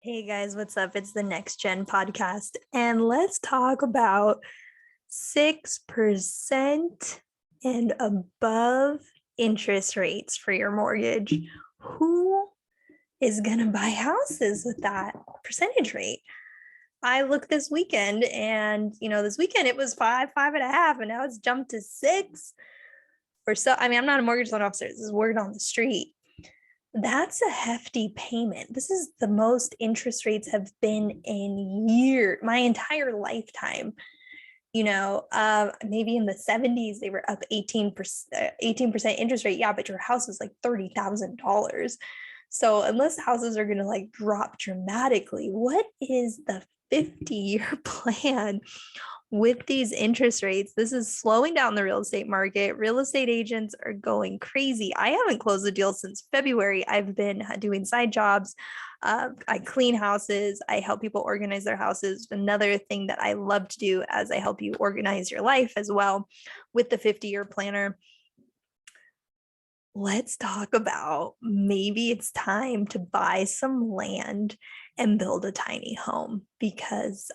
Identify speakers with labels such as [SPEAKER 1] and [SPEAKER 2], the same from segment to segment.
[SPEAKER 1] Hey guys, what's up? It's the Next Gen podcast, and let's talk about 6% and above interest rates for your mortgage. Who is going to buy houses with that percentage rate? I looked this weekend, and this weekend it was 5.5, and now it's jumped to 6 or so. I mean, I'm not a mortgage loan officer, this is word on the street. That's a hefty payment. This is the most interest rates have been in my entire lifetime. Maybe in the 70s they were up 18% interest rate. Yeah, but your house is like $30,000. So unless houses are going to like drop dramatically, what is the 50-year plan with these interest rates? This is slowing down the real estate market. Real estate agents are going crazy. I haven't closed a deal since February. I've been doing side jobs. I clean houses. I help people organize their houses. Another thing that I love to do as I help you organize your life as well with the 50-year planner. Let's talk about maybe it's time to buy some land and build a tiny home because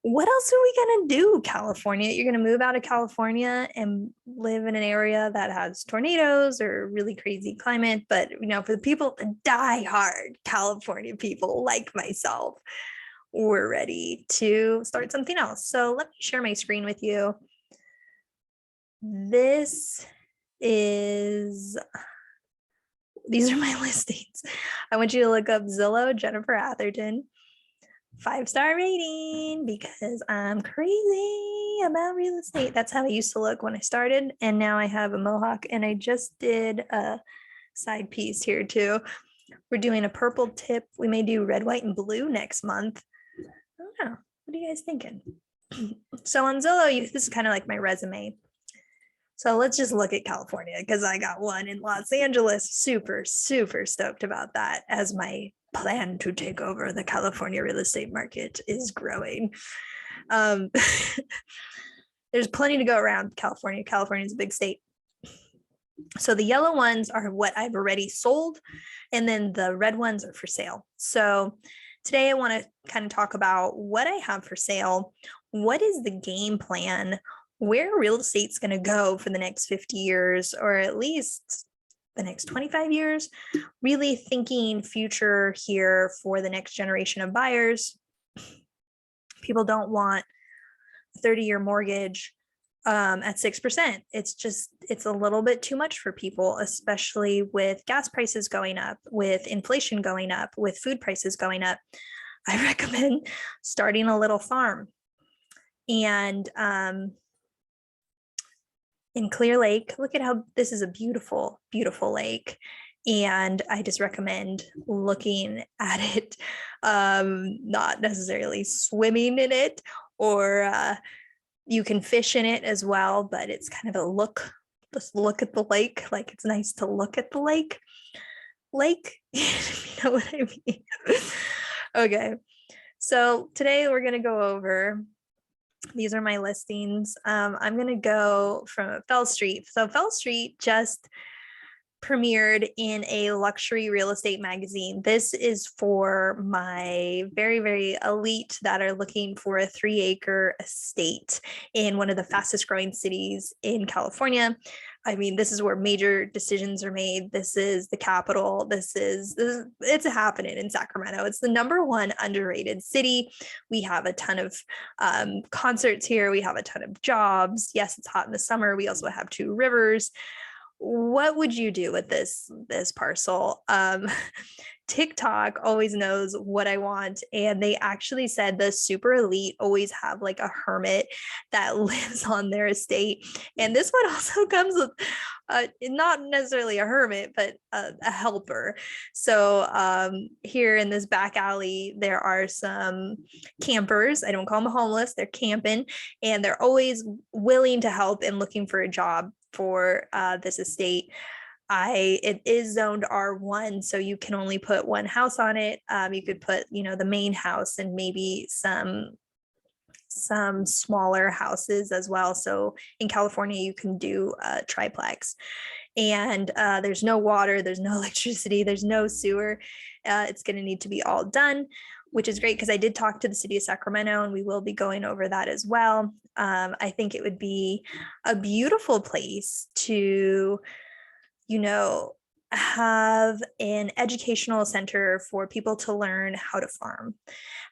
[SPEAKER 1] what else are we going to do, California? You're going to move out of California and live in an area that has tornadoes or really crazy climate. But, for the people, the die-hard California people like myself, we're ready to start something else. So let me share my screen with you. These are my listings. I want you to look up Zillow, Jennifer Atherton. 5-star rating because I'm crazy about real estate. That's how I used to look when I started. And now I have a mohawk, and I just did a side piece here too. We're doing a purple tip. We may do red, white, and blue next month. I don't know. What are you guys thinking? So on Zillow, this is kind of like my resume. So let's just look at California because I got one in Los Angeles. Super, super stoked about that as my plan to take over the California real estate market is growing. There's plenty to go around California. California is a big state. So the yellow ones are what I've already sold, and then the red ones are for sale. So today I want to kind of talk about what I have for sale. What is the game plan? Where real estate's going to go for the next 50 years, or at least the next 25 years, really thinking future here for the next generation of buyers. People don't want a 30-year mortgage at 6%. It's a little bit too much for people, especially with gas prices going up, with inflation going up, with food prices going up. I recommend starting a little farm. And in Clearlake, look at how this is a beautiful, beautiful lake. And I just recommend looking at it, not necessarily swimming in it, or you can fish in it as well, but it's kind of a look, just look at the lake. Like, it's nice to look at the lake, you know what I mean? Okay, so today we're gonna go over, these are my listings. I'm going to go from Fell Street. So Fell Street just premiered in a luxury real estate magazine. This is for my very, very elite that are looking for a 3-acre estate in one of the fastest growing cities in California. I mean, this is where major decisions are made. This is the capital. It's happening in Sacramento. It's the #1 underrated city. We have a ton of concerts here. We have a ton of jobs. Yes, it's hot in the summer. We also have 2 rivers. What would you do with this parcel? TikTok always knows what I want, and they actually said the super elite always have like a hermit that lives on their estate, and this one also comes with not necessarily a hermit, but a helper. So here in this back alley there are some campers. I don't call them homeless, they're camping, and they're always willing to help and looking for a job for this estate. It is zoned R1, so you can only put one house on it. You could put, the main house and maybe some smaller houses as well. So in California, you can do a triplex. and there's no water, there's no electricity, there's no sewer. It's going to need to be all done, which is great because I did talk to the city of Sacramento and we will be going over that as well. I think it would be a beautiful place to, you know, have an educational center for people to learn how to farm,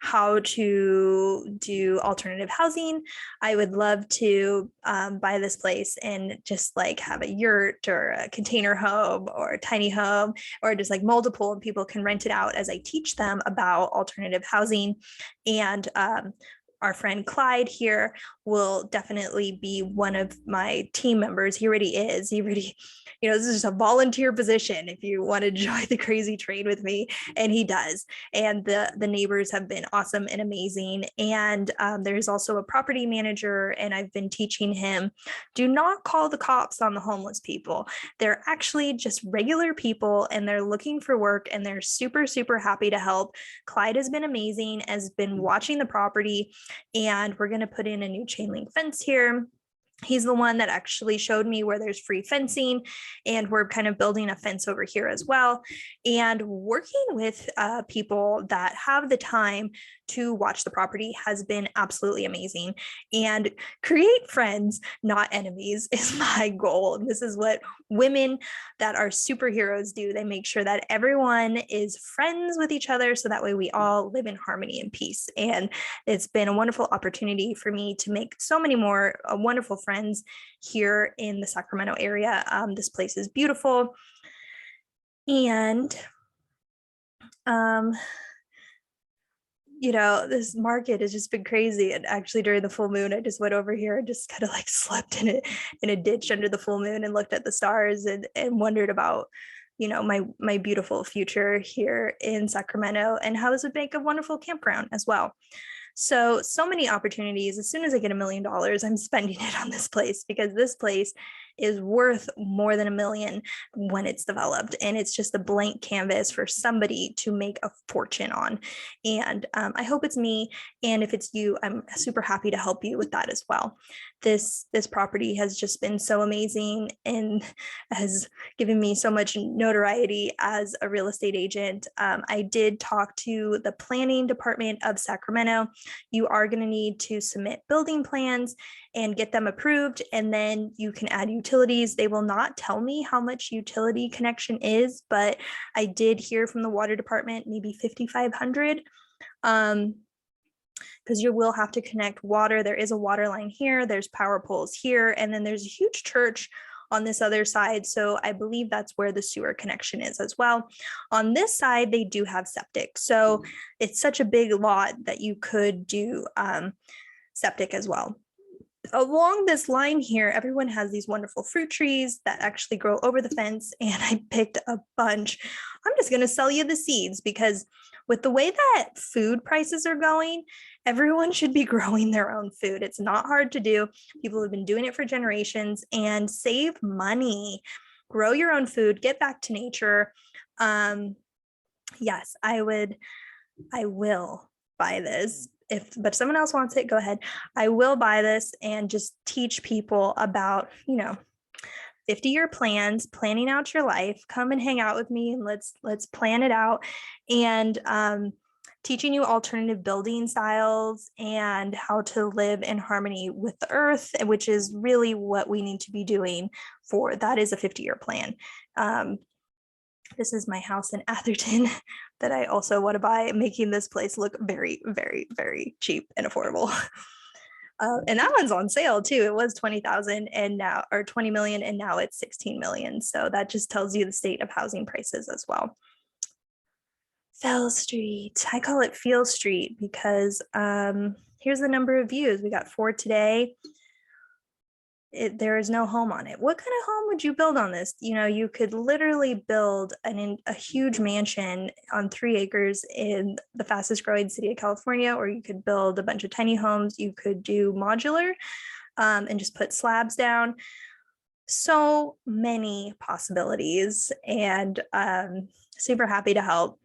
[SPEAKER 1] how to do alternative housing. I would love to buy this place and just like have a yurt or a container home or a tiny home or just like multiple, and people can rent it out as I teach them about alternative housing. And our friend Clyde here will definitely be one of my team members. He already is. He already, this is just a volunteer position if you want to join the crazy train with me, and he does. And the neighbors have been awesome and amazing. And there's also a property manager, and I've been teaching him, do not call the cops on the homeless people. They're actually just regular people, and they're looking for work, and they're super, super happy to help. Clyde has been amazing, has been watching the property, and we're going to put in a new chain link fence here. He's the one that actually showed me where there's free fencing, and we're kind of building a fence over here as well. And working with people that have the time to watch the property has been absolutely amazing. And create friends, not enemies, is my goal. And this is what women that are superheroes do. They make sure that everyone is friends with each other, so that way we all live in harmony and peace. And it's been a wonderful opportunity for me to make so many more wonderful friends here in the Sacramento area. This place is beautiful. And this market has just been crazy. And actually during the full moon, I just went over here and just kind of like slept in a ditch under the full moon and looked at the stars and wondered about, my beautiful future here in Sacramento and how this would make a wonderful campground as well. So many opportunities. As soon as I get $1 million, I'm spending it on this place, because this place is worth more than $1 million when it's developed. And it's just a blank canvas for somebody to make a fortune on. And I hope it's me. And if it's you, I'm super happy to help you with that as well. This property has just been so amazing and has given me so much notoriety as a real estate agent. I did talk to the planning department of Sacramento. You are going to need to submit building plans and get them approved, and then you can add utilities. They will not tell me how much utility connection is, but I did hear from the water department maybe 5,500. Because you will have to connect water. There is a water line here, there's power poles here, and then there's a huge church on this other side. So I believe that's where the sewer connection is as well. On this side, they do have septic. So it's such a big lot that you could do septic as well. Along this line here, everyone has these wonderful fruit trees that actually grow over the fence, and I picked a bunch. I'm just going to sell you the seeds, because with the way that food prices are going, everyone should be growing their own food. It's not hard to do. People have been doing it for generations, and save money. Grow your own food, get back to nature. Yes, I will buy this. But someone else wants it, go ahead. I will buy this and just teach people about, 50-year plans, planning out your life. Come and hang out with me and let's plan it out. And teaching you alternative building styles and how to live in harmony with the earth, which is really what we need to be doing for that is a 50-year plan. This is my house in Atherton that I also want to buy, making this place look very, very, very cheap and affordable. And that one's on sale too. It was 20,000 and now, or 20 million, and now it's 16 million. So that just tells you the state of housing prices as well. Fell Street. I call it Feel Street because here's the number of views. We got 4 today. There is no home on it. What kind of home would you build on this? You could literally build a huge mansion on 3 acres in the fastest growing city of California, or you could build a bunch of tiny homes. You could do modular and just put slabs down. So many possibilities, and super happy to help.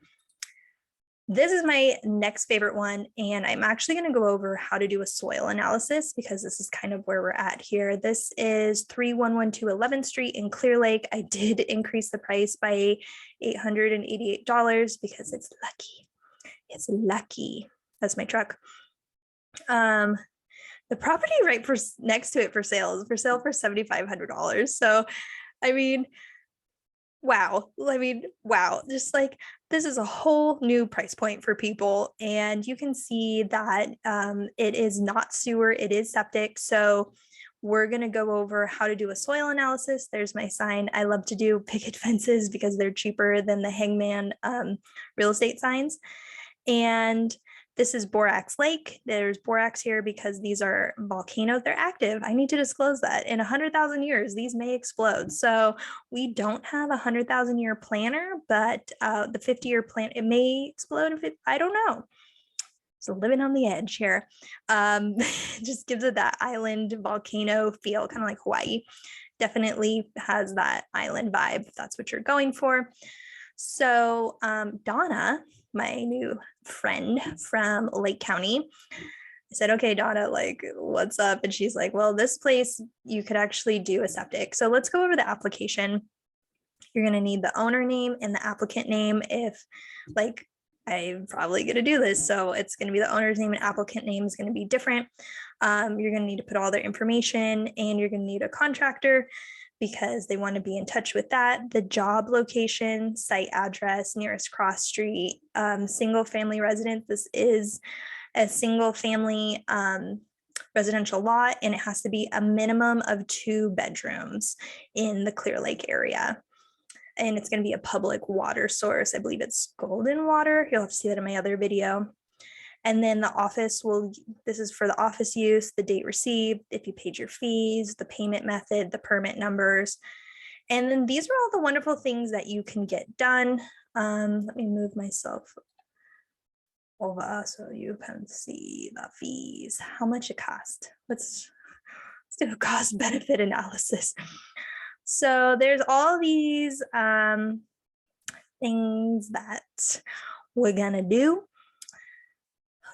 [SPEAKER 1] This is my next favorite one, and I'm actually going to go over how to do a soil analysis because this is kind of where we're at here. This is 3112 11th Street in Clearlake. I did increase the price by $888 because it's lucky. It's lucky. That's my truck. The property right next to it for sale is for sale for $7,500. So, I mean, wow. Wow. Just like this is a whole new price point for people. And you can see that it is not sewer, it is septic. So we're going to go over how to do a soil analysis. There's my sign. I love to do picket fences because they're cheaper than the hangman real estate signs. And this is Borax Lake. There's borax here because these are volcanoes. They're active. I need to disclose that. In 100,000 years, these may explode. So we don't have a 100,000-year planner, but the 50-year plan, it may explode if it, I don't know. So living on the edge here. Just gives it that island volcano feel, kind of like Hawaii. Definitely has that island vibe if that's what you're going for. So Donna, my new friend from Lake County, I said, okay, Donna, like, what's up? And she's like, well, this place, you could actually do a septic. So let's go over the application. You're going to need the owner name and the applicant name. If like, I'm probably going to do this. So it's going to be the owner's name and applicant name is going to be different. You're going to need to put all their information, and you're going to need a contractor because they want to be in touch with that. The job location, site address, nearest cross street, single family residence. This is a single family residential lot, and it has to be a minimum of 2 bedrooms in the Clearlake area. And it's going to be a public water source. I believe it's golden water. You'll have to see that in my other video. And then the office this is for the office use, the date received, if you paid your fees, the payment method, the permit numbers. And then these are all the wonderful things that you can get done. Let me move myself over so you can see the fees, how much it costs. Let's do a cost benefit analysis. So there's all these things that we're gonna do.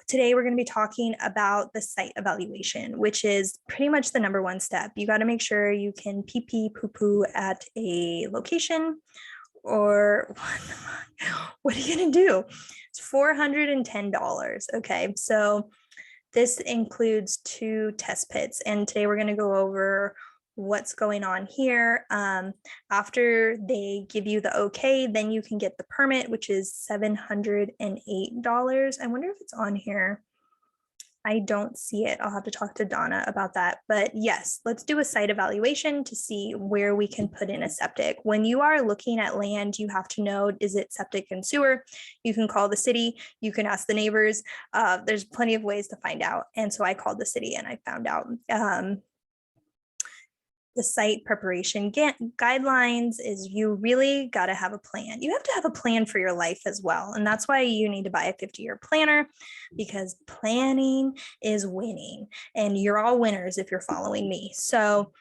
[SPEAKER 1] Today, we're going to be talking about the site evaluation, which is pretty much the number one step. You got to make sure you can pee-pee, poo-poo at a location, or what are you going to do? It's $410. Okay, so this includes 2 test pits, and today we're going to go over what's going on here. After they give you the okay, then you can get the permit, which is $708. I wonder if it's on here. I don't see it. I'll have to talk to Donna about that. But yes, let's do a site evaluation to see where we can put in a septic. When you are looking at land, you have to know, is it septic and sewer? You can call the city. You can ask the neighbors. There's plenty of ways to find out. And so I called the city and I found out. The site preparation guidelines is you really got to have a plan. You have to have a plan for your life as well. And that's why you need to buy a 50-year planner, because planning is winning, and you're all winners if you're following me. So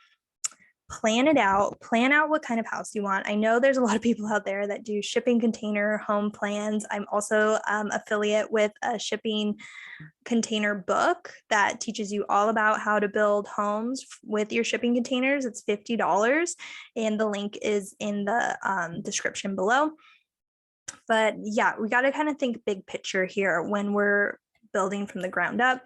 [SPEAKER 1] plan it out, plan out what kind of house you want. I know there's a lot of people out there that do shipping container home plans. I'm also affiliate with a shipping container book that teaches you all about how to build homes with your shipping containers. It's $50, and the link is in the description below. But yeah, we got to kind of think big picture here when we're building from the ground up.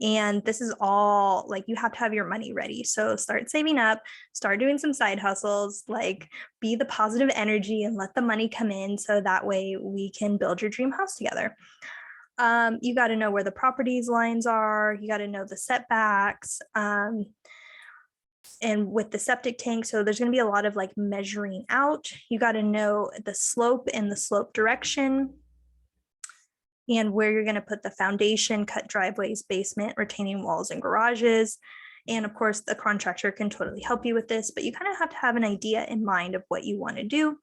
[SPEAKER 1] And this is all like, you have to have your money ready. So start saving up, start doing some side hustles, like be the positive energy and let the money come in. So that way we can build your dream house together. You got to know where the properties lines are. You got to know the setbacks. And with the septic tank, so there's going to be a lot of like measuring out. You got to know the slope and the slope direction, and where you're going to put the foundation, cut driveways, basement, retaining walls, and garages. And of course, the contractor can totally help you with this, but you kind of have to have an idea in mind of what you want to do.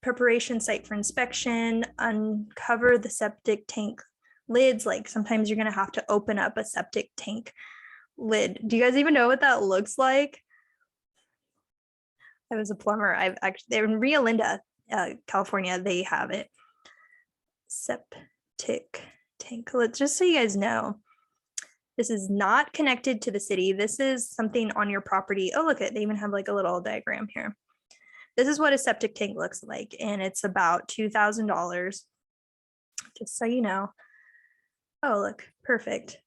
[SPEAKER 1] Preparation site for inspection, uncover the septic tank lids. Like sometimes you're going to have to open up a septic tank lid. Do you guys even know what that looks like? I was a plumber. They're in Rio Linda, California. They have it. septic tank. Let's just so you guys know, this is not connected to the city. This is something on your property. Oh, look, they even have like a little diagram here. This is what a septic tank looks like, and it's about $2,000, just so you know. Oh, look, perfect.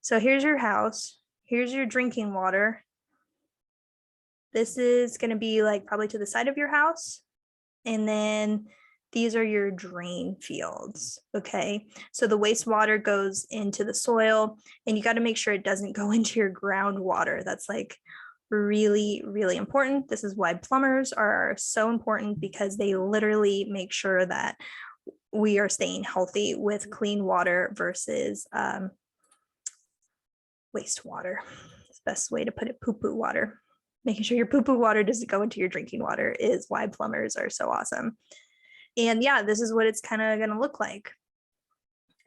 [SPEAKER 1] So here's your house. Here's your drinking water. This is going to be like probably to the side of your house. And then these are your drain fields. Okay. So the wastewater goes into the soil, and you got to make sure it doesn't go into your groundwater. That's like really, really important. This is why plumbers are so important, because they literally make sure that we are staying healthy with clean water versus wastewater. It's the best way to put it, poo-poo water. Making sure your poo-poo water doesn't go into your drinking water is why plumbers are so awesome. And yeah, this is what it's kind of going to look like.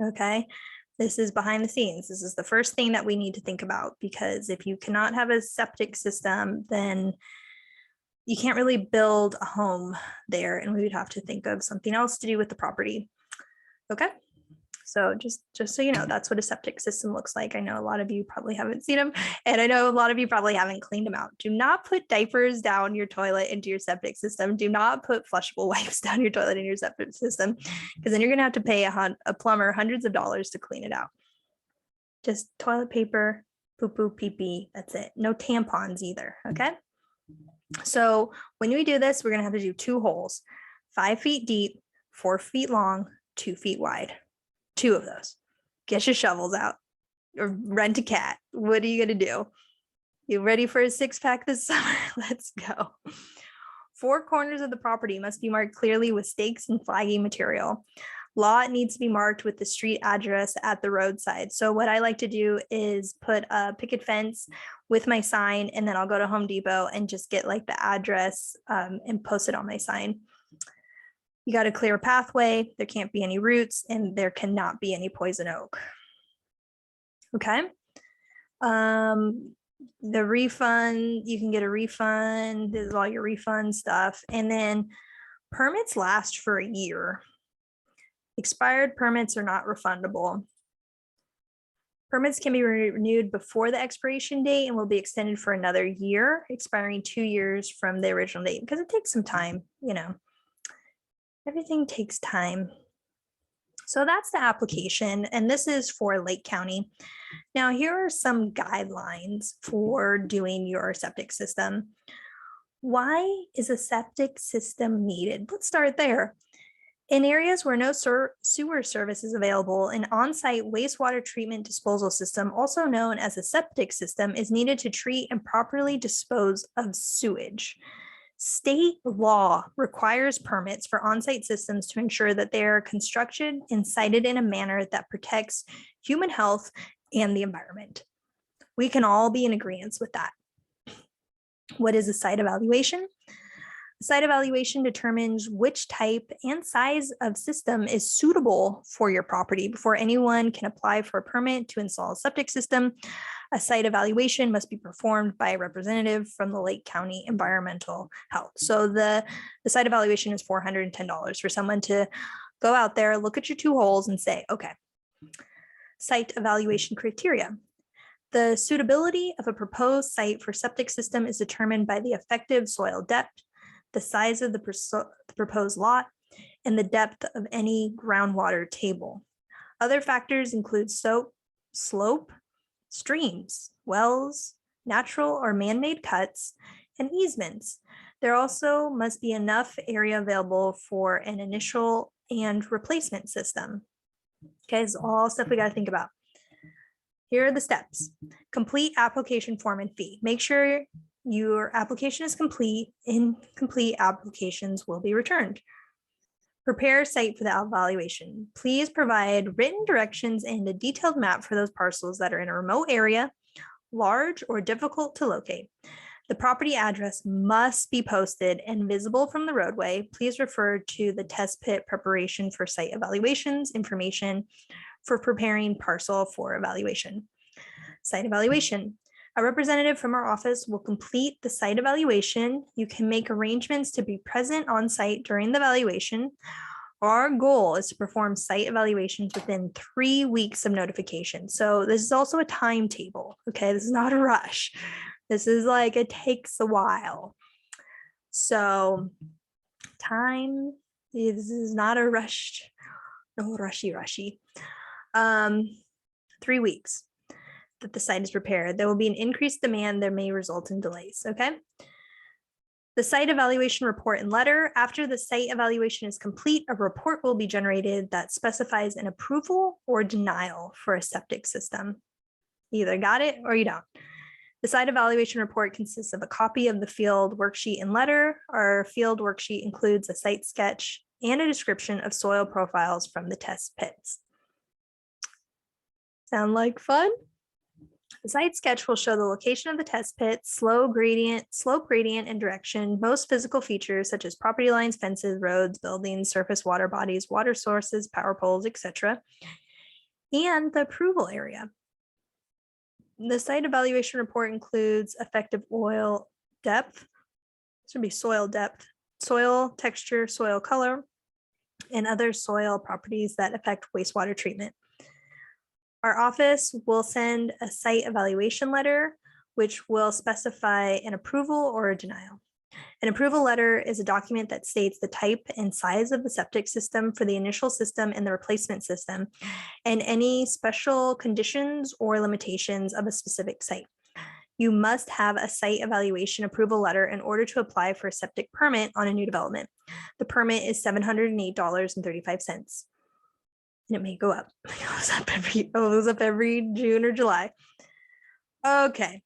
[SPEAKER 1] Okay. This is behind the scenes. This is the first thing that we need to think about, because if you cannot have a septic system, then you can't really build a home there, and we would have to think of something else to do with the property. Okay. So just so you know, that's what a septic system looks like. I know a lot of you probably haven't seen them, and I know a lot of you probably haven't cleaned them out. Do not put diapers down your toilet into your septic system. Do not put flushable wipes down your toilet in your septic system, because then you're going to have to pay a plumber hundreds of dollars to clean it out. Just toilet paper, poo-poo, pee-pee, that's it. No tampons either, okay? So when we do this, we're going to have to do 2 holes, 5 feet deep, 4 feet long, 2 feet wide. 2 of those. Get your shovels out or rent a cat. What are you going to do? You ready for a 6-pack this summer? Let's go. 4 corners of the property must be marked clearly with stakes and flagging material. Lot needs to be marked with the street address at the roadside. So what I like to do is put a picket fence with my sign, and then I'll go to Home Depot and just get like the address and post it on my sign. You got to clear a pathway. There can't be any roots, and there cannot be any poison oak. Okay. The refund, you can get a refund. This is all your refund stuff. And then permits last for a year. Expired permits are not refundable. Permits can be renewed before the expiration date and will be extended for another year, expiring 2 years from the original date, because it takes some time, you know. Everything takes time. So that's the application, and this is for Lake County. Now, here are some guidelines for doing your septic system. Why is a septic system needed? Let's start there. In areas where no sewer service is available, an on-site wastewater treatment disposal system, also known as a septic system, is needed to treat and properly dispose of sewage. State law requires permits for on-site systems to ensure that they are constructed and sited in a manner that protects human health and the environment. We can all be in agreement with that. What is a site evaluation? A site evaluation determines which type and size of system is suitable for your property. Before anyone can apply for a permit to install a septic system, a site evaluation must be performed by a representative from the Lake County Environmental Health. So the site evaluation is $410 for someone to go out there, look at your 2 holes and say, okay, site evaluation criteria. The suitability of a proposed site for septic system is determined by the effective soil depth, the size of the proposed lot, and the depth of any groundwater table. Other factors include slope, streams, wells, natural or man-made cuts, and easements. There also must be enough area available for an initial and replacement system. Okay, it's all stuff we got to think about. Here are the steps. Complete application form and fee. Make sure your application is complete. Incomplete applications will be returned. Prepare a site for the evaluation. Please provide written directions and a detailed map for those parcels that are in a remote area, large or difficult to locate. The property address must be posted and visible from the roadway. Please refer to the test pit preparation for site evaluations information for preparing parcel for evaluation. Site evaluation. A representative from our office will complete the site evaluation. You can make arrangements to be present on site during the evaluation. Our goal is to perform site evaluations within 3 weeks of notification. So this is also a timetable, okay? This is not a rush. This is like, it takes a while. So this is not a rush, no rushy. 3 weeks that the site is prepared. There will be an increased demand that may result in delays, okay? The site evaluation report and letter. After the site evaluation is complete, a report will be generated that specifies an approval or denial for a septic system. You either got it or you don't. The site evaluation report consists of a copy of the field worksheet and letter. Our field worksheet includes a site sketch and a description of soil profiles from the test pits. Sound like fun? The site sketch will show the location of the test pit, slope gradient, and direction, most physical features such as property lines, fences, roads, buildings, surface water bodies, water sources, power poles, etc., and the approval area. The site evaluation report includes effective oil depth. This would be soil depth, soil texture, soil color, and other soil properties that affect wastewater treatment. Our office will send a site evaluation letter, which will specify an approval or a denial. An approval letter is a document that states the type and size of the septic system for the initial system and the replacement system, and any special conditions or limitations of a specific site. You must have a site evaluation approval letter in order to apply for a septic permit on a new development. The permit is $708.35. And it may go up. It goes up every June or July. Okay.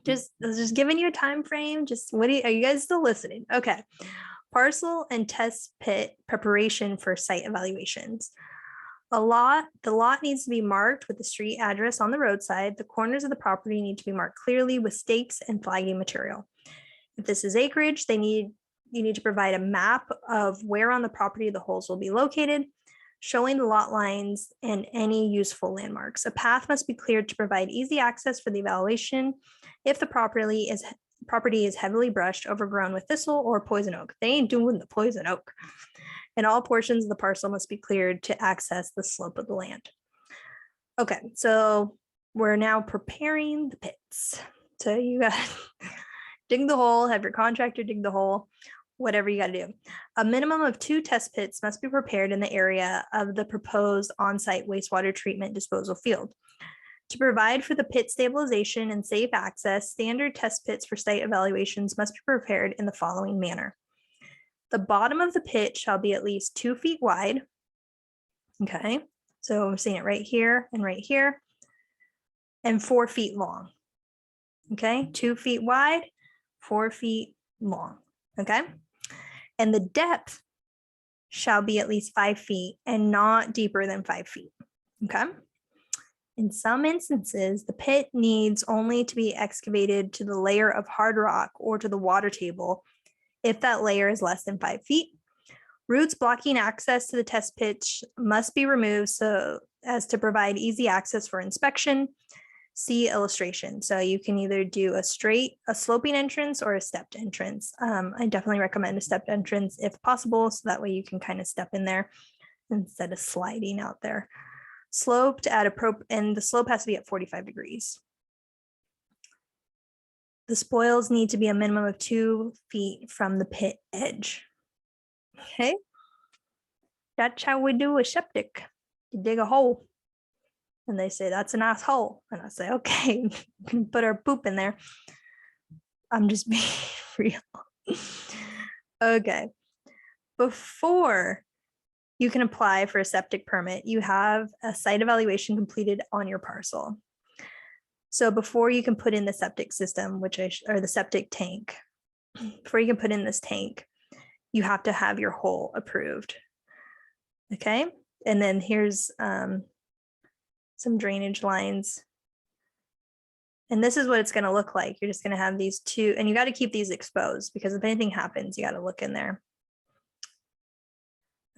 [SPEAKER 1] Just giving you a time frame. Just are you guys still listening? Okay. Parcel and test pit preparation for site evaluations. The lot needs to be marked with the street address on the roadside. The corners of the property need to be marked clearly with stakes and flagging material. If this is acreage, you need to provide a map of where on the property the holes will be located, showing the lot lines and any useful landmarks. A path must be cleared to provide easy access for the evaluation if the property is heavily brushed, overgrown with thistle or poison oak. They ain't doing the poison oak. And all portions of the parcel must be cleared to access the slope of the land. Okay, so we're now preparing the pits. So you got to dig the hole, have your contractor dig the hole, whatever you got to do. A minimum of 2 test pits must be prepared in the area of the proposed on-site wastewater treatment disposal field. To provide for the pit stabilization and safe access, standard test pits for site evaluations must be prepared in the following manner. The bottom of the pit shall be at least 2 feet wide. Okay, so we're seeing it right here, and 4 feet long. Okay, 2 feet wide, 4 feet long. Okay. And the depth shall be at least 5 feet and not deeper than 5 feet. Okay. In some instances, the pit needs only to be excavated to the layer of hard rock or to the water table if that layer is less than 5 feet. Roots blocking access to the test pit must be removed so as to provide easy access for inspection. See illustration. So you can either do a sloping entrance or a stepped entrance. I definitely recommend a stepped entrance if possible, so that way you can kind of step in there instead of sliding out there. Sloped and the slope has to be at 45 degrees. The spoils need to be a minimum of 2 feet from the pit edge. Okay, that's how we do a septic. You dig a hole. And they say, that's a nice hole. And I say, okay, we can put our poop in there. I'm just being real. Okay. Before you can apply for a septic permit, you have a site evaluation completed on your parcel. So before you can put in the septic system, or the septic tank, before you can put in this tank, you have to have your hole approved. Okay. And then here's some drainage lines. And this is what it's going to look like. You're just going to have these 2, and you got to keep these exposed because if anything happens, you got to look in there.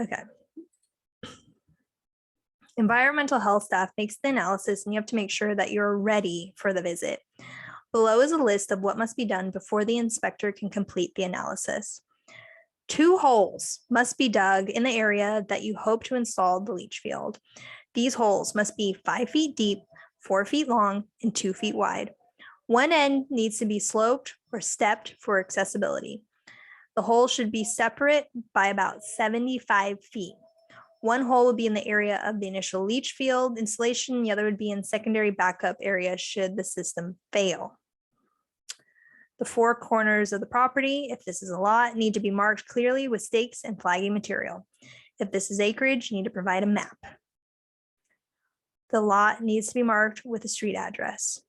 [SPEAKER 1] Okay. Environmental health staff makes the analysis and you have to make sure that you're ready for the visit. Below is a list of what must be done before the inspector can complete the analysis. 2 holes must be dug in the area that you hope to install the leach field. These holes must be 5 feet deep, 4 feet long, and 2 feet wide. One end needs to be sloped or stepped for accessibility. The hole should be separate by about 75 feet. One hole would be in the area of the initial leach field installation. The other would be in secondary backup area should the system fail. The 4 corners of the property, if this is a lot, need to be marked clearly with stakes and flagging material. If this is acreage, you need to provide a map. The lot needs to be marked with a street address.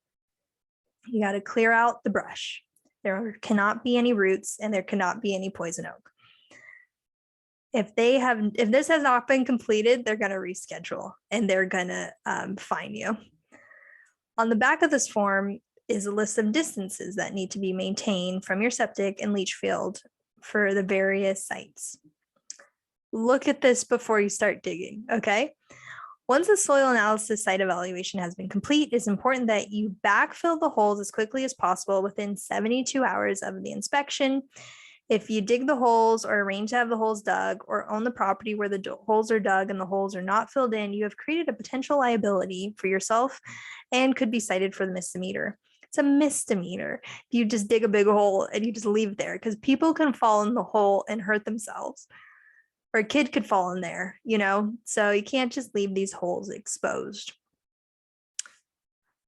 [SPEAKER 1] You got to clear out the brush. There cannot be any roots and there cannot be any poison oak. If this has not been completed, they're going to reschedule and they're going to fine you. On the back of this form is a list of distances that need to be maintained from your septic and leach field for the various sites. Look at this before you start digging, okay? Once the soil analysis site evaluation has been complete, it's important that you backfill the holes as quickly as possible within 72 hours of the inspection. If you dig the holes or arrange to have the holes dug or own the property where the holes are dug and the holes are not filled in, you have created a potential liability for yourself and could be cited for the misdemeanor. It's a misdemeanor. You just dig a big hole and you just leave it there because people can fall in the hole and hurt themselves. Or a kid could fall in there, you know? So you can't just leave these holes exposed.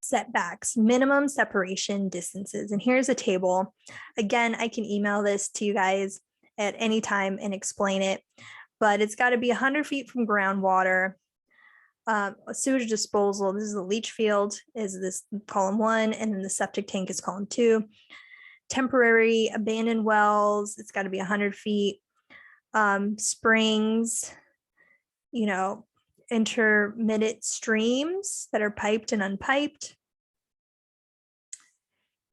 [SPEAKER 1] Setbacks, minimum separation distances. And here's a table. Again, I can email this to you guys at any time and explain it, but it's got to be 100 feet from groundwater. Sewage disposal, this is the leach field, is this column 1, and then the septic tank is column 2. Temporary abandoned wells, it's got to be 100 feet. Springs, you know, intermittent streams that are piped and unpiped,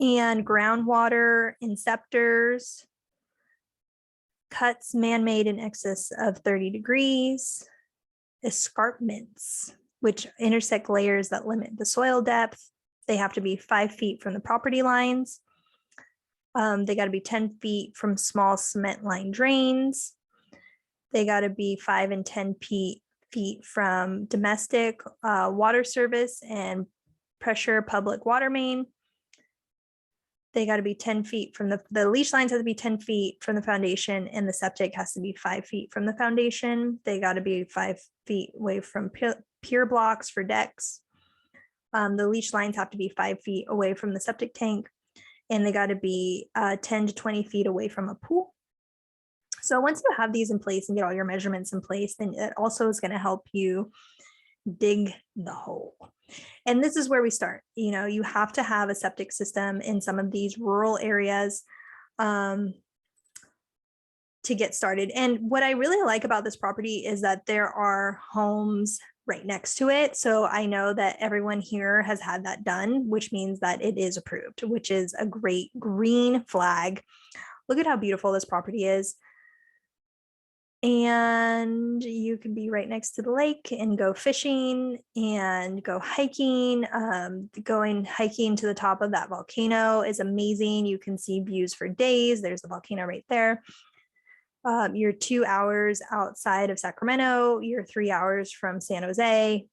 [SPEAKER 1] and groundwater inceptors, cuts man-made in excess of 30 degrees, escarpments, which intersect layers that limit the soil depth. They have to be 5 feet from the property lines. They got to be 10 feet from small cement line drains. They got to be 5 and 10 feet from domestic water service and pressure public water main. They got to be 10 feet from the leach lines have to be 10 feet from the foundation, and the septic has to be 5 feet from the foundation. They got to be 5 feet away from pier blocks for decks. The leach lines have to be 5 feet away from the septic tank, and they got to be 10 to 20 feet away from a pool. So once you have these in place and get all your measurements in place, then it also is going to help you dig the hole. And this is where we start. You know, you have to have a septic system in some of these rural areas to get started. And what I really like about this property is that there are homes right next to it. So I know that everyone here has had that done, which means that it is approved, which is a great green flag. Look at how beautiful this property is. And you can be right next to the lake and go fishing and go hiking. Going hiking to the top of that volcano is amazing. You can see views for days. There's the volcano right there. You're 2 hours outside of Sacramento. You're 3 hours from San Jose.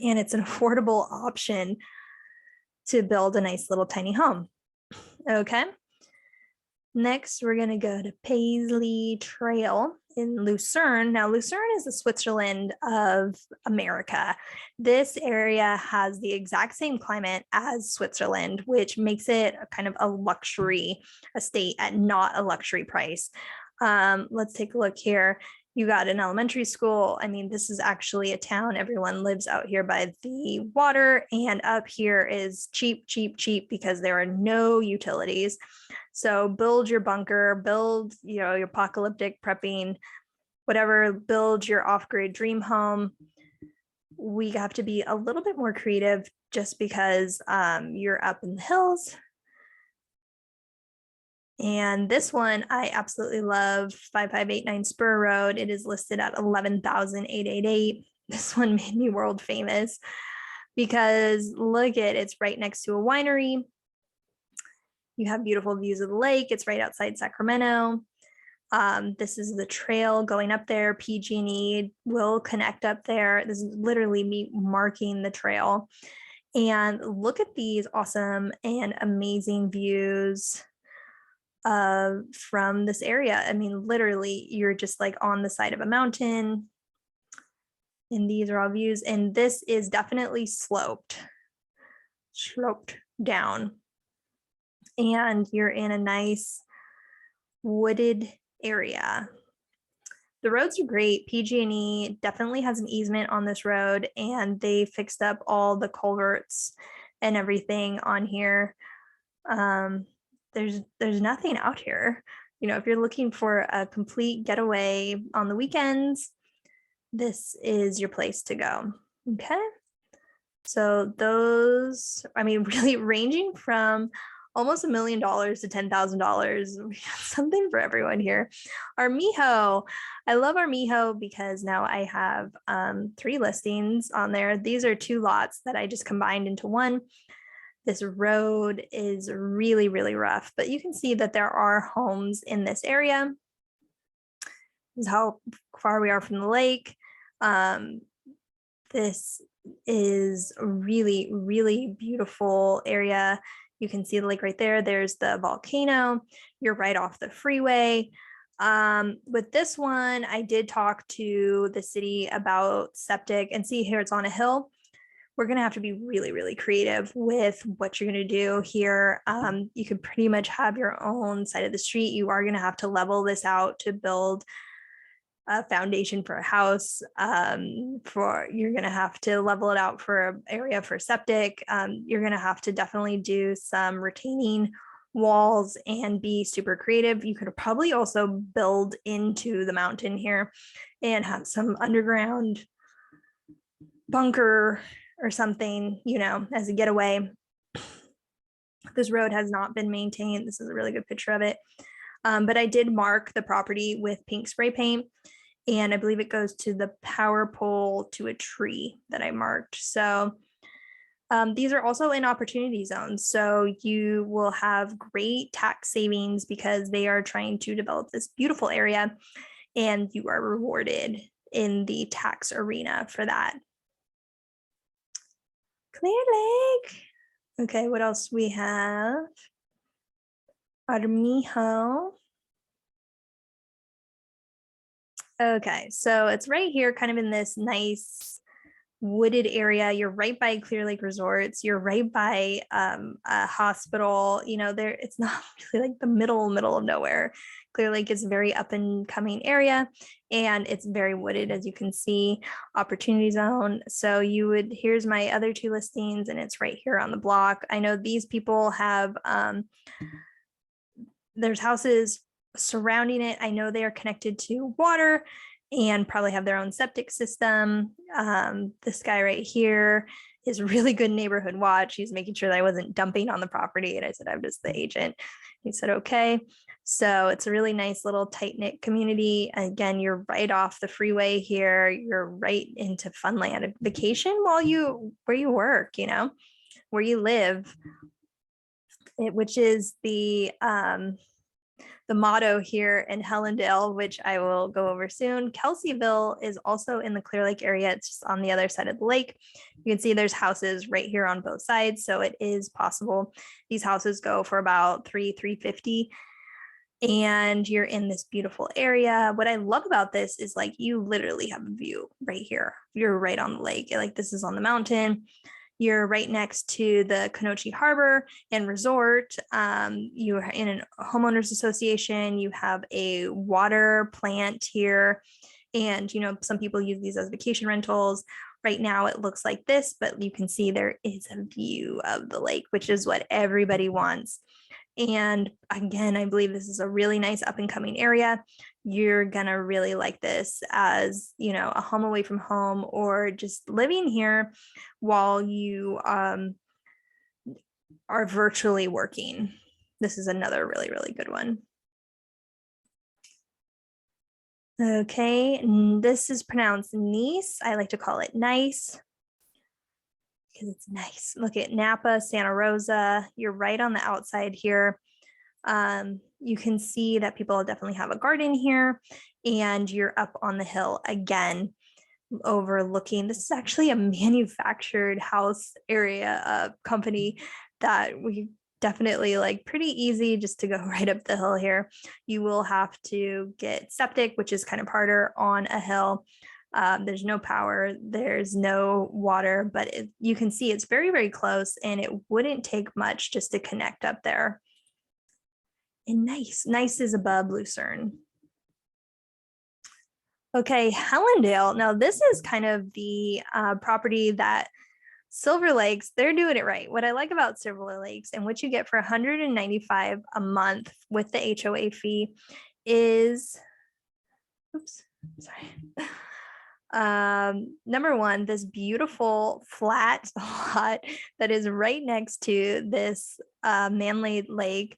[SPEAKER 1] And it's an affordable option to build a nice little tiny home. Okay. Next, we're going to go to Paisley Trail in Lucerne. Now, Lucerne is the Switzerland of America. This area has the exact same climate as Switzerland, which makes it a kind of a luxury estate at not a luxury price. Let's take a look here. You got an elementary school. I mean, this is actually a town. Everyone lives out here by the water, and up here is cheap, cheap, cheap because there are no utilities. So build your bunker, build, you know, your apocalyptic prepping, whatever, build your off-grid dream home. We have to be a little bit more creative just because you're up in the hills. And this one I absolutely love, 5589 Spur Road. It is listed at 11,888. This one made me world famous because look at, it's right next to a winery. You have beautiful views of the lake. It's right outside Sacramento. This is the trail going up there. PG&E will connect up there. This is literally me marking the trail. And look at these awesome and amazing views from this area. I mean, literally, you're just like on the side of a mountain. And these are all views. And this is definitely sloped down. And you're in a nice wooded area. The roads are great. PG&E definitely has an easement on this road, and they fixed up all the culverts and everything on here. There's nothing out here. You know, if you're looking for a complete getaway on the weekends, this is your place to go. Okay. So those, I mean, really ranging from almost $1 million to $10,000, something for everyone here. Armijo, I love Armijo because now I have 3 listings on there. These are 2 lots that I just combined into one. This road is really, really rough, but you can see that there are homes in this area. This is how far we are from the lake. This is a really, really beautiful area. You can see the lake right there. There's the volcano. You're right off the freeway. With this one, I did talk to the city about septic, and see here it's on a hill. We're going to have to be really, really creative with what you're going to do here. You can pretty much have your own side of the street. You are going to have to level this out to build a foundation for a house. You're going to have to level it out for an area for septic. You're going to have to definitely do some retaining walls and be super creative. You could probably also build into the mountain here and have some underground bunker or something, you know, as a getaway. This road has not been maintained. This is a really good picture of it. But I did mark the property with pink spray paint, and I believe it goes to the power pole to a tree that I marked. So these are also in opportunity zones. So you will have great tax savings because they are trying to develop this beautiful area, and you are rewarded in the tax arena for that. Clearlake. Okay, what else we have? Armijo. Okay, so it's right here, kind of in this nice wooded area. You're right by Clearlake Resorts. You're right by a hospital. You know, there it's not really like the middle of nowhere. Clearlake is a very up and coming area, and it's very wooded, as you can see. Opportunity zone. So here's my other 2 listings, and it's right here on the block. I know these people have there's houses surrounding it. I know they are connected to water and probably have their own septic system. This guy right here is really good neighborhood watch. He's making sure that I wasn't dumping on the property. And I said, I'm just the agent. He said, okay. So it's a really nice little tight-knit community. Again, you're right off the freeway here. You're right into Funland, a vacation where you work, you know, where you live, which is the motto here in Hellendale, which I will go over soon. Kelseyville is also in the Clearlake area. It's just on the other side of the lake. You can see there's houses right here on both sides. So it is possible. These houses go for about $350, and you're in this beautiful area. What I love about this is like you literally have a view right here. You're right on the lake. Like this is on the mountain. You're right next to the Kanochi Harbor and Resort. You're in a homeowners association. You have a water plant here. And, you know, some people use these as vacation rentals. Right now it looks like this, but you can see there is a view of the lake, which is what everybody wants. And again, I believe this is a really nice up and coming area. You're gonna really like this as, you know, a home away from home, or just living here while you are virtually working. This is another really, really good one. Okay, this is pronounced Nice. I like to call it nice because it's nice. Look at Napa, Santa Rosa. You're right on the outside here. you can see that people definitely have a garden here, and you're up on the hill again, overlooking. This is actually a manufactured house area company that we definitely like, pretty easy just to go right up the hill here. You will have to get septic, which is kind of harder on a hill. There's no power, there's no water, but you can see it's very, very close, and it wouldn't take much just to connect up there. And nice is above Lucerne. Okay, Hellendale. Now this is kind of the property that Silver Lakes, they're doing it right. What I like about Silver Lakes and what you get for $195 a month with the HOA fee is, oops, sorry. Number one, this beautiful flat lot that is right next to this man-made lake.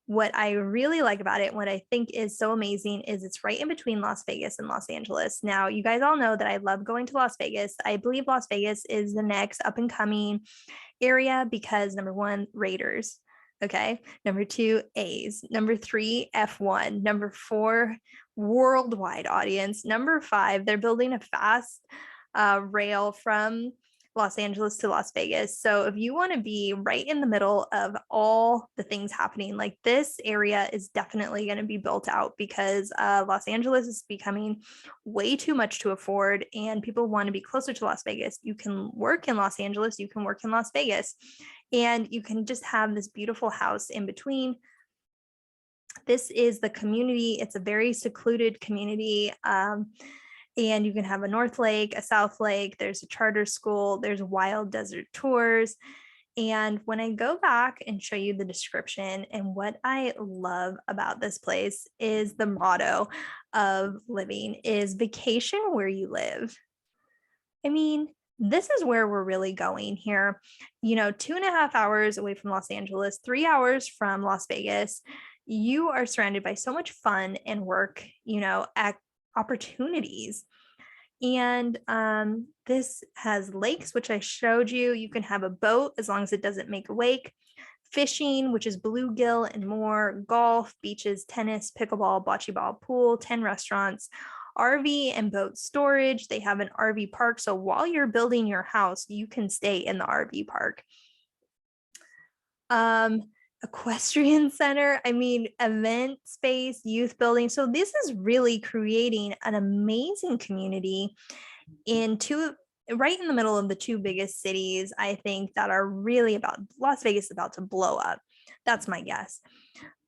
[SPEAKER 1] What I really like about it, what I think is so amazing, is it's right in between Las Vegas and Los Angeles. Now, you guys all know that I love going to Las Vegas. I believe Las Vegas is the next up and coming area because number one, Raiders. Okay. Number two, A's. Number three, F1. Number four, worldwide audience. Number five, they're building a fast rail from Los Angeles to Las Vegas. So if you want to be right in the middle of all the things happening, like this area is definitely going to be built out because Los Angeles is becoming way too much to afford, and people want to be closer to Las Vegas. You can work in Los Angeles, you can work in Las Vegas, and you can just have this beautiful house in between. This is the community. It's a very secluded community. And you can have a North Lake, a South Lake, there's a charter school, there's wild desert tours. And when I go back and show you the description, and what I love about this place is the motto of living is vacation where you live. I mean, this is where we're really going here. 2.5 hours away from Los Angeles, 3 hours from Las Vegas. You are surrounded by so much fun and work, opportunities. And this has lakes, which I showed you. You can have a boat as long as it doesn't make a wake. Fishing, which is bluegill and more. Golf, beaches, tennis, pickleball, bocce ball, pool, 10 restaurants. RV and boat storage. They have an RV park. So while you're building your house, you can stay in the RV park. Equestrian center, event space, youth building. So this is really creating an amazing community right in the middle of the two biggest cities, I think, that are really about. Las Vegas is about to blow up. That's my guess.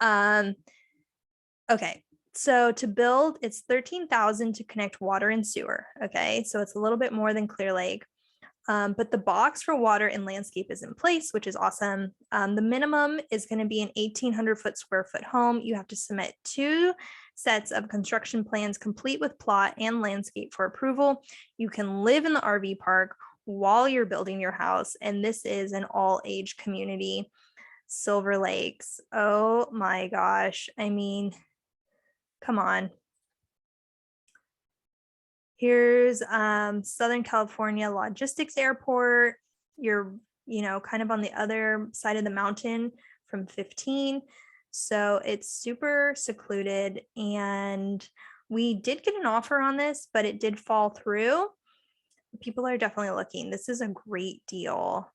[SPEAKER 1] Okay. So to build, it's $13,000 to connect water and sewer. Okay. So it's a little bit more than Clearlake. But the box for water and landscape is in place, which is awesome. The minimum is going to be an 1,800 square foot home. You have to submit 2 sets of construction plans complete with plot and landscape for approval. You can live in the RV park while you're building your house. And this is an all age community. Silver Lakes. Oh my gosh. Come on. Here's Southern California Logistics Airport. You're, kind of on the other side of the mountain from 15. So it's super secluded. And we did get an offer on this, but it did fall through. People are definitely looking. This is a great deal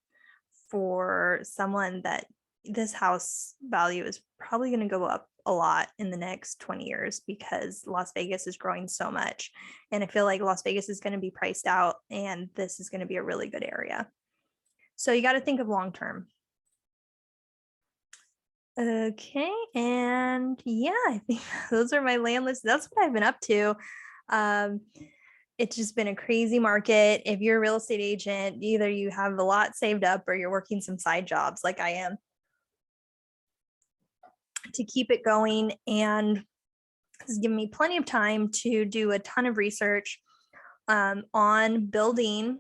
[SPEAKER 1] for someone that this house value is probably going to go up a lot in the next 20 years because Las Vegas is growing so much. And I feel like Las Vegas is going to be priced out, and this is going to be a really good area. So you got to think of long term. Okay. And yeah, I think those are my land lists. That's what I've been up to. It's just been a crazy market. If you're a real estate agent, either you have a lot saved up or you're working some side jobs like I am to keep it going. And this has given me plenty of time to do a ton of research on building,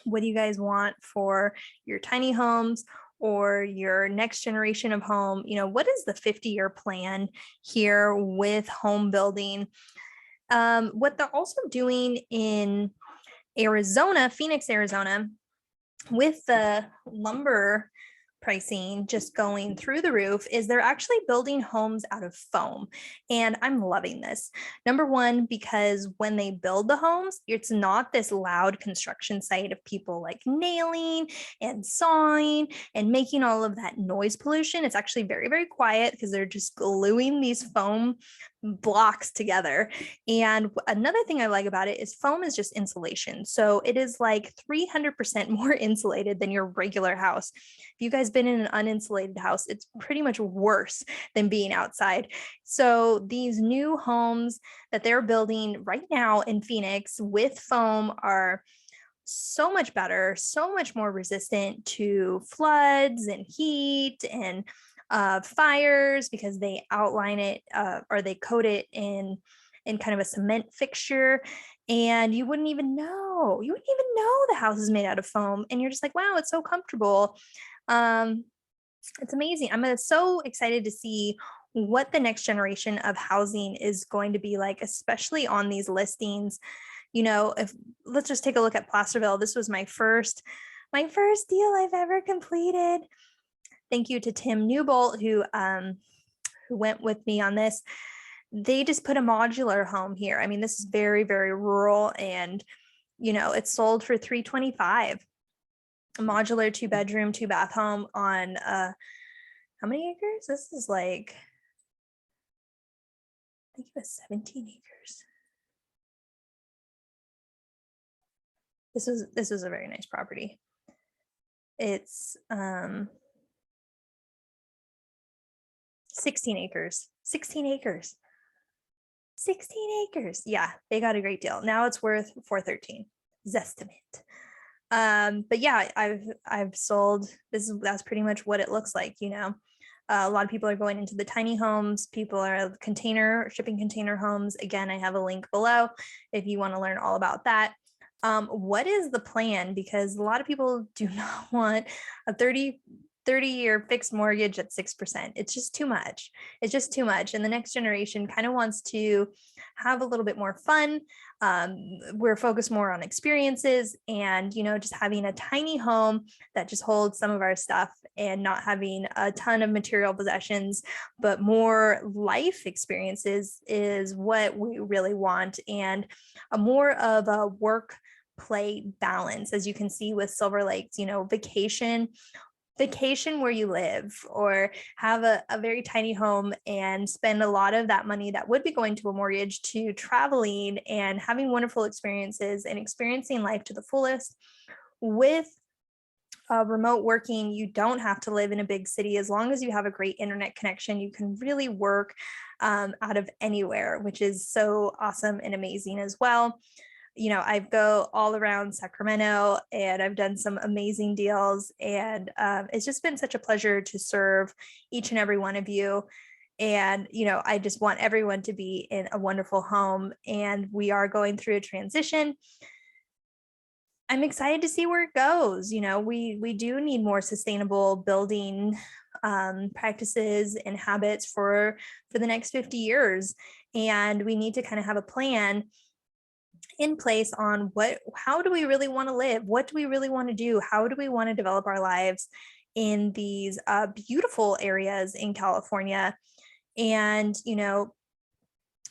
[SPEAKER 1] what do you guys want for your tiny homes or your next generation of home? What is the 50-year plan here with home building? What they're also doing in Arizona, Phoenix, Arizona, with the lumber pricing just going through the roof is they're actually building homes out of foam. And I'm loving this. Number one, because when they build the homes, it's not this loud construction site of people like nailing and sawing and making all of that noise pollution. It's actually very, very quiet because they're just gluing these foam blocks together. And another thing I like about it is foam is just insulation. So it is like 300% more insulated than your regular house. If you guys been in an uninsulated house, it's pretty much worse than being outside. So these new homes that they're building right now in Phoenix with foam are so much better, so much more resistant to floods and heat and fires, because they outline it or they coat it in kind of a cement fixture, and you wouldn't even know the house is made out of foam, and you're just like, wow, it's so comfortable. It's amazing. I'm so excited to see what the next generation of housing is going to be like, especially on these listings. If let's just take a look at Placerville. This was my first deal I've ever completed. Thank you to Tim Newbolt, who went with me on this. They just put a modular home here. I mean, this is very, very rural, and it's sold for $325. A modular 2-bedroom, 2-bath home on how many acres? This is like, I think it was 17 acres. This was a very nice property. It's 16 acres. 16 acres. 16 acres. Yeah, they got a great deal. Now it's worth $413. Zestimate. But yeah, I've sold that's pretty much what it looks like. A lot of people are going into the tiny homes. People are shipping container homes. Again, I have a link below if you want to learn all about that. What is the plan? Because a lot of people do not want a 30-year fixed mortgage at 6%. It's just too much. It's just too much. And the next generation kind of wants to have a little bit more fun. We're focused more on experiences and, just having a tiny home that just holds some of our stuff and not having a ton of material possessions, but more life experiences is what we really want. And a more of a work play balance, as you can see with Silver Lakes, vacation where you live, or have a very tiny home and spend a lot of that money that would be going to a mortgage to traveling and having wonderful experiences and experiencing life to the fullest. With remote working, you don't have to live in a big city. As long as you have a great internet connection, you can really work out of anywhere, which is so awesome and amazing as well. I go all around Sacramento, and I've done some amazing deals, and it's just been such a pleasure to serve each and every one of you. And, I just want everyone to be in a wonderful home, and we are going through a transition. I'm excited to see where it goes. We do need more sustainable building practices and habits for the next 50 years. And we need to kind of have a plan in place on how do we really want to live? What do we really want to do? How do we want to develop our lives in these beautiful areas in California? And,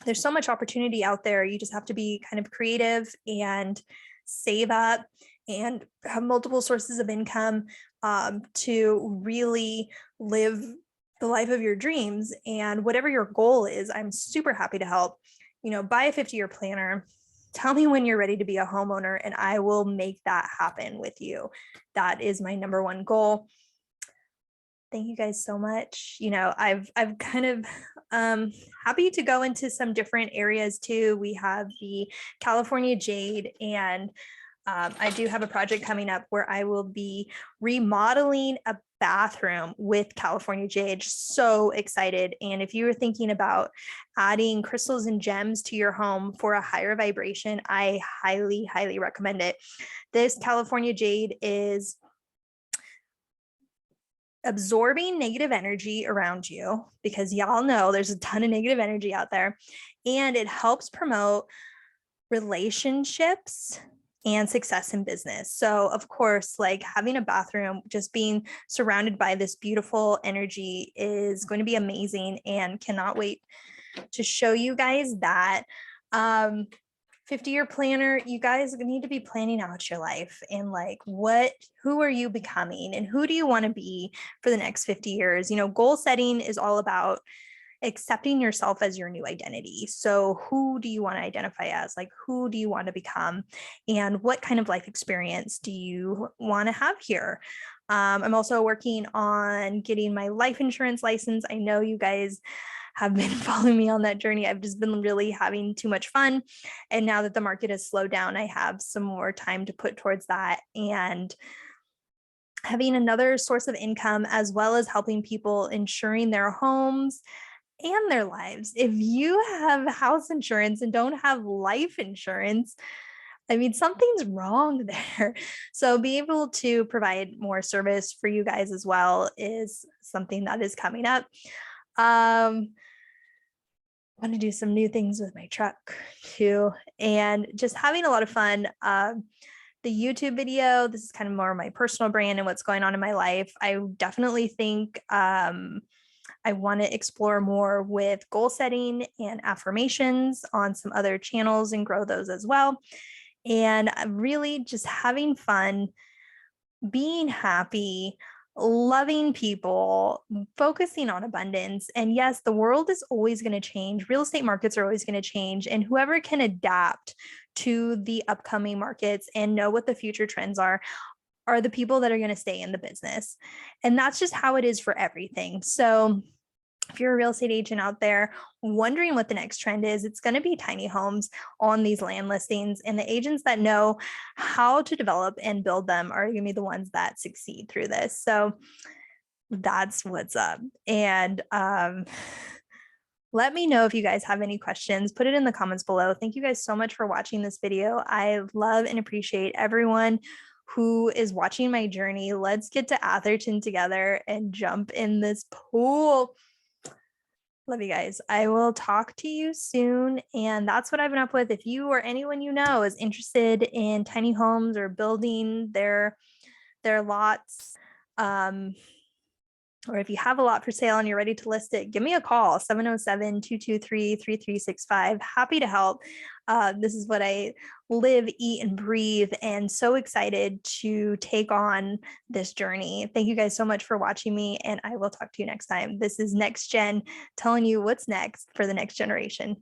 [SPEAKER 1] there's so much opportunity out there. You just have to be kind of creative and save up and have multiple sources of income to really live the life of your dreams. And whatever your goal is, I'm super happy to help. Buy a 50-year planner. Tell me when you're ready to be a homeowner, and I will make that happen with you. That is my number one goal. Thank you guys so much. I've kind of happy to go into some different areas too. We have the California Jade, and I do have a project coming up where I will be remodeling a bathroom with California Jade. So excited. And if you were thinking about adding crystals and gems to your home for a higher vibration, I highly, highly recommend it. This California Jade is absorbing negative energy around you, because y'all know there's a ton of negative energy out there, and it helps promote relationships and success in business. So of course, like having a bathroom, just being surrounded by this beautiful energy is going to be amazing, and cannot wait to show you guys that. 50-year planner, you guys need to be planning out your life and like who are you becoming and who do you want to be for the next 50 years? Goal setting is all about accepting yourself as your new identity. So who do you want to identify as? Like, who do you want to become? And what kind of life experience do you want to have here? I'm also working on getting my life insurance license. I know you guys have been following me on that journey. I've just been really having too much fun. And now that the market has slowed down, I have some more time to put towards that, and having another source of income, as well as helping people insuring their homes and their lives. If you have house insurance and don't have life insurance, I mean, something's wrong there. So being able to provide more service for you guys as well is something that is coming up. I want to do some new things with my truck too, and just having a lot of fun. The YouTube video, this is kind of more my personal brand and what's going on in my life. I definitely think I want to explore more with goal setting and affirmations on some other channels and grow those as well. And really just having fun, being happy, loving people, focusing on abundance. And yes, the world is always going to change. Real estate markets are always going to change. And whoever can adapt to the upcoming markets and know what the future trends are the people that are going to stay in the business. And that's just how it is for everything. So if you're a real estate agent out there wondering what the next trend is, it's going to be tiny homes on these land listings. And the agents that know how to develop and build them are going to be the ones that succeed through this. So that's what's up. And let me know if you guys have any questions. Put it in the comments below. Thank you guys so much for watching this video. I love and appreciate everyone who is watching my journey. Let's get to Atherton together and jump in this pool. Love you guys. I will talk to you soon. And that's what I've been up with. If you or anyone you know is interested in tiny homes or building their lots, or if you have a lot for sale and you're ready to list it, give me a call, 707-223-3365. Happy to help. This is what I live, eat, and breathe, and so excited to take on this journey. Thank you guys so much for watching me, and I will talk to you next time. This is Next Gen, telling you what's next for the next generation.